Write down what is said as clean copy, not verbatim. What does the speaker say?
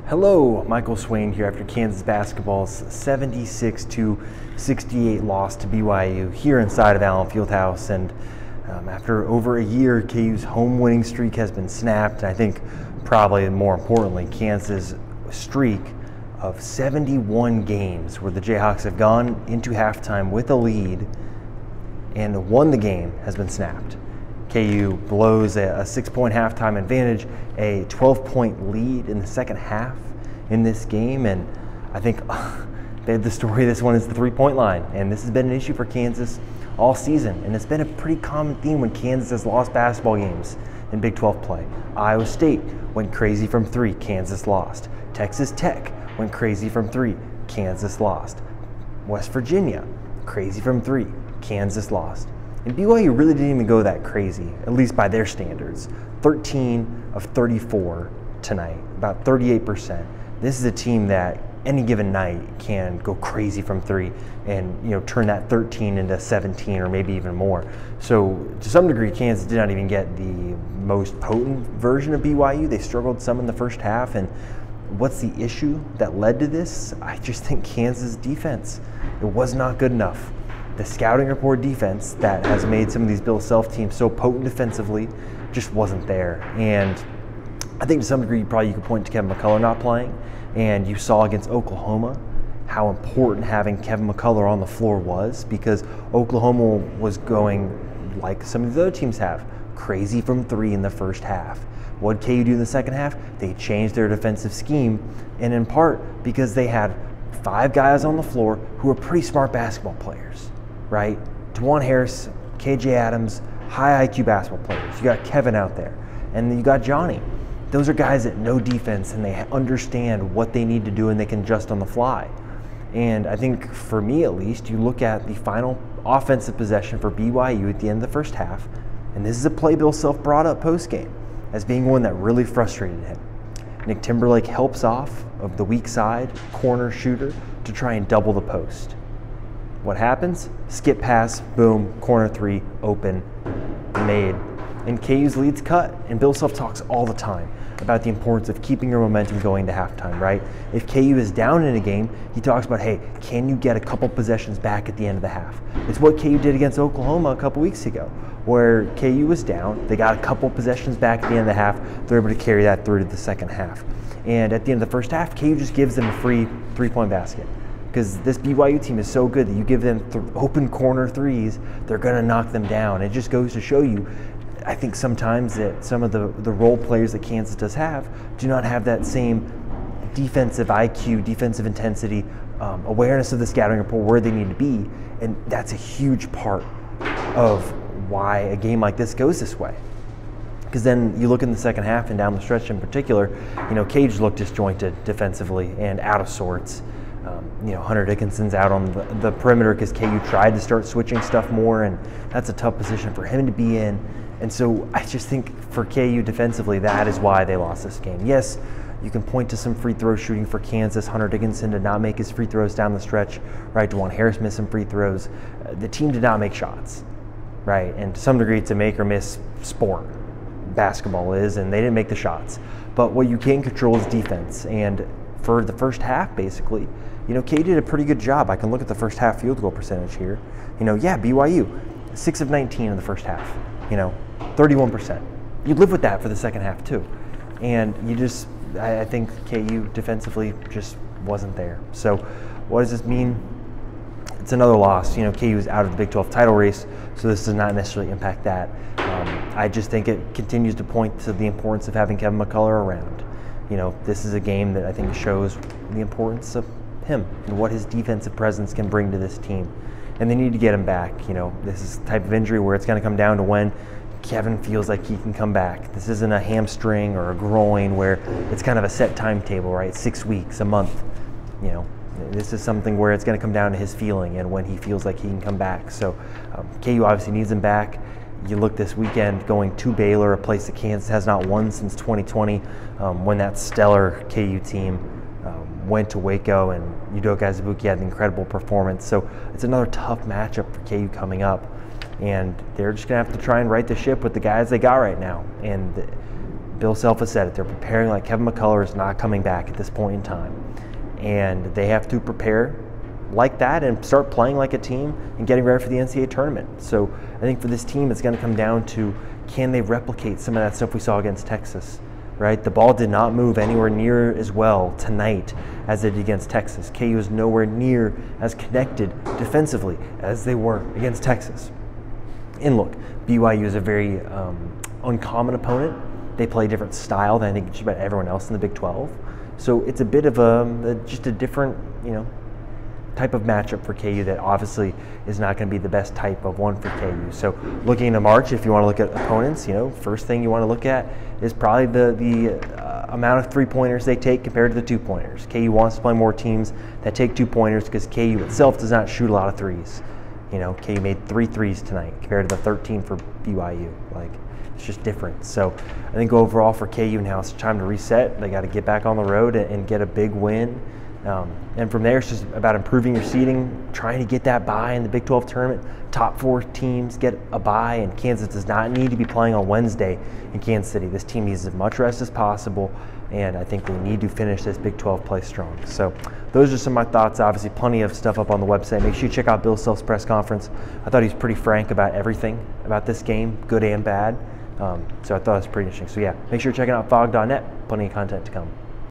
Hello, Michael Swain here after Kansas basketball's 76-68 loss to BYU here inside of Allen Fieldhouse. And after over a year, KU's home winning streak has been snapped. And I think probably more importantly, Kansas' streak of 71 games where the Jayhawks have gone into halftime with a lead and won the game has been snapped. KU blows a 6-point halftime advantage, a 12-point lead in the second half in this game, and I think the story of this one is the three-point line, and this has been an issue for Kansas all season, and it's been a pretty common theme when Kansas has lost basketball games in Big 12 play. Iowa State went crazy from three, Kansas lost. Texas Tech went crazy from three, Kansas lost. West Virginia, crazy from three, Kansas lost. And BYU really didn't even go that crazy, at least by their standards. 13 of 34 tonight, about 38%. This is a team that any given night can go crazy from three and turn that 13 into 17 or maybe even more. So to some degree, Kansas did not even get the most potent version of BYU. They struggled some in the first half. And what's the issue that led to this? I just think Kansas' defense, it was not good enough. The scouting report defense that has made some of these Bill Self teams so potent defensively just wasn't there. And I think to some degree, you could point to Kevin McCullough not playing. And you saw against Oklahoma how important having Kevin McCullough on the floor was, because Oklahoma was going, like some of the other teams have, crazy from three in the first half. What did KU do in the second half? They changed their defensive scheme, and in part because they had 5 guys on the floor who were pretty smart basketball players. Right? Dajuan Harris, KJ Adams, high IQ basketball players. You got Kevin out there, and then you got Johnny. Those are guys that know defense and they understand what they need to do and they can adjust on the fly. And I think for me at least, you look at the final offensive possession for BYU at the end of the first half, and this is a play Bill Self brought up post-game as being one that really frustrated him. Nick Timberlake helps off of the weak side corner shooter to try and double the post. What happens? Skip pass, boom, corner three, open, made. And KU's lead's cut. And Bill Self talks all the time about the importance of keeping your momentum going to halftime, right? If KU is down in a game, he talks about, hey, can you get a couple possessions back at the end of the half? It's what KU did against Oklahoma a couple weeks ago, where KU was down, they got a couple possessions back at the end of the half, they're able to carry that through to the second half. And at the end of the first half, KU just gives them a free three-point basket. Because this BYU team is so good that you give them open corner threes, they're going to knock them down. It just goes to show you, I think sometimes that some of the role players that Kansas does have do not have that same defensive IQ, defensive intensity, awareness of the scouting report, where they need to be. And that's a huge part of why a game like this goes this way. Because then you look in the second half and down the stretch in particular, Cage looked disjointed defensively and out of sorts. Hunter Dickinson's out on the perimeter because KU tried to start switching stuff more, and that's a tough position for him to be in. And so I just think for KU defensively, that is why they lost this game. Yes, you can point to some free throw shooting for Kansas. Hunter Dickinson did not make his free throws down the stretch, right? Dajuan Harris missed some free throws. The team did not make shots, right? And to some degree, it's a make or miss sport. Basketball is, and they didn't make the shots. But what you can control is defense. And for the first half, basically, KU did a pretty good job. I can look at the first half field goal percentage here. BYU, 6 of 19 in the first half, 31%. You live with that for the second half too. And I think KU defensively just wasn't there. So what does this mean? It's another loss. KU is out of the Big 12 title race, so this does not necessarily impact that. I just think it continues to point to the importance of having Kevin McCullough around. This is a game that I think shows the importance of him and what his defensive presence can bring to this team. And they need to get him back. This is the type of injury where it's going to come down to when Kevin feels like he can come back. This isn't a hamstring or a groin where it's kind of a set timetable, right? 6 weeks, a month. This is something where it's going to come down to his feeling and when he feels like he can come back. So KU obviously needs him back. You look this weekend going to Baylor, a place that Kansas has not won since 2020, when that stellar KU team went to Waco, and Udoka Azubuike had an incredible performance. So it's another tough matchup for KU coming up, and they're just going to have to try and right the ship with the guys they got right now. And Bill Self has said it. They're preparing like Kevin McCullough is not coming back at this point in time. And they have to prepare like that and start playing like a team and getting ready for the NCAA tournament. So I think for this team, it's going to come down to, can they replicate some of that stuff we saw against Texas, right? The ball did not move anywhere near as well tonight as it did against Texas. KU is nowhere near as connected defensively as they were against Texas. And look, BYU is a very uncommon opponent. They play a different style than I think just about everyone else in the Big 12. So it's a bit of just a different, type of matchup for KU that obviously is not going to be the best type of one for KU. So looking into March, if you want to look at opponents, first thing you want to look at is probably the amount of three-pointers they take compared to the two-pointers. KU wants to play more teams that take two-pointers because KU itself does not shoot a lot of threes. KU made 3 threes tonight compared to the 13 for BYU. It's just different. So I think overall for KU now it's time to reset. They got to get back on the road and get a big win. And from there, it's just about improving your seeding, trying to get that bye in the Big 12 tournament. Top 4 teams get a bye, and Kansas does not need to be playing on Wednesday in Kansas City. This team needs as much rest as possible, and I think they need to finish this Big 12 play strong. So those are some of my thoughts. Obviously, plenty of stuff up on the website. Make sure you check out Bill Self's press conference. I thought he was pretty frank about everything about this game, good and bad. So I thought it was pretty interesting. So yeah, make sure you're checking out fog.net. Plenty of content to come.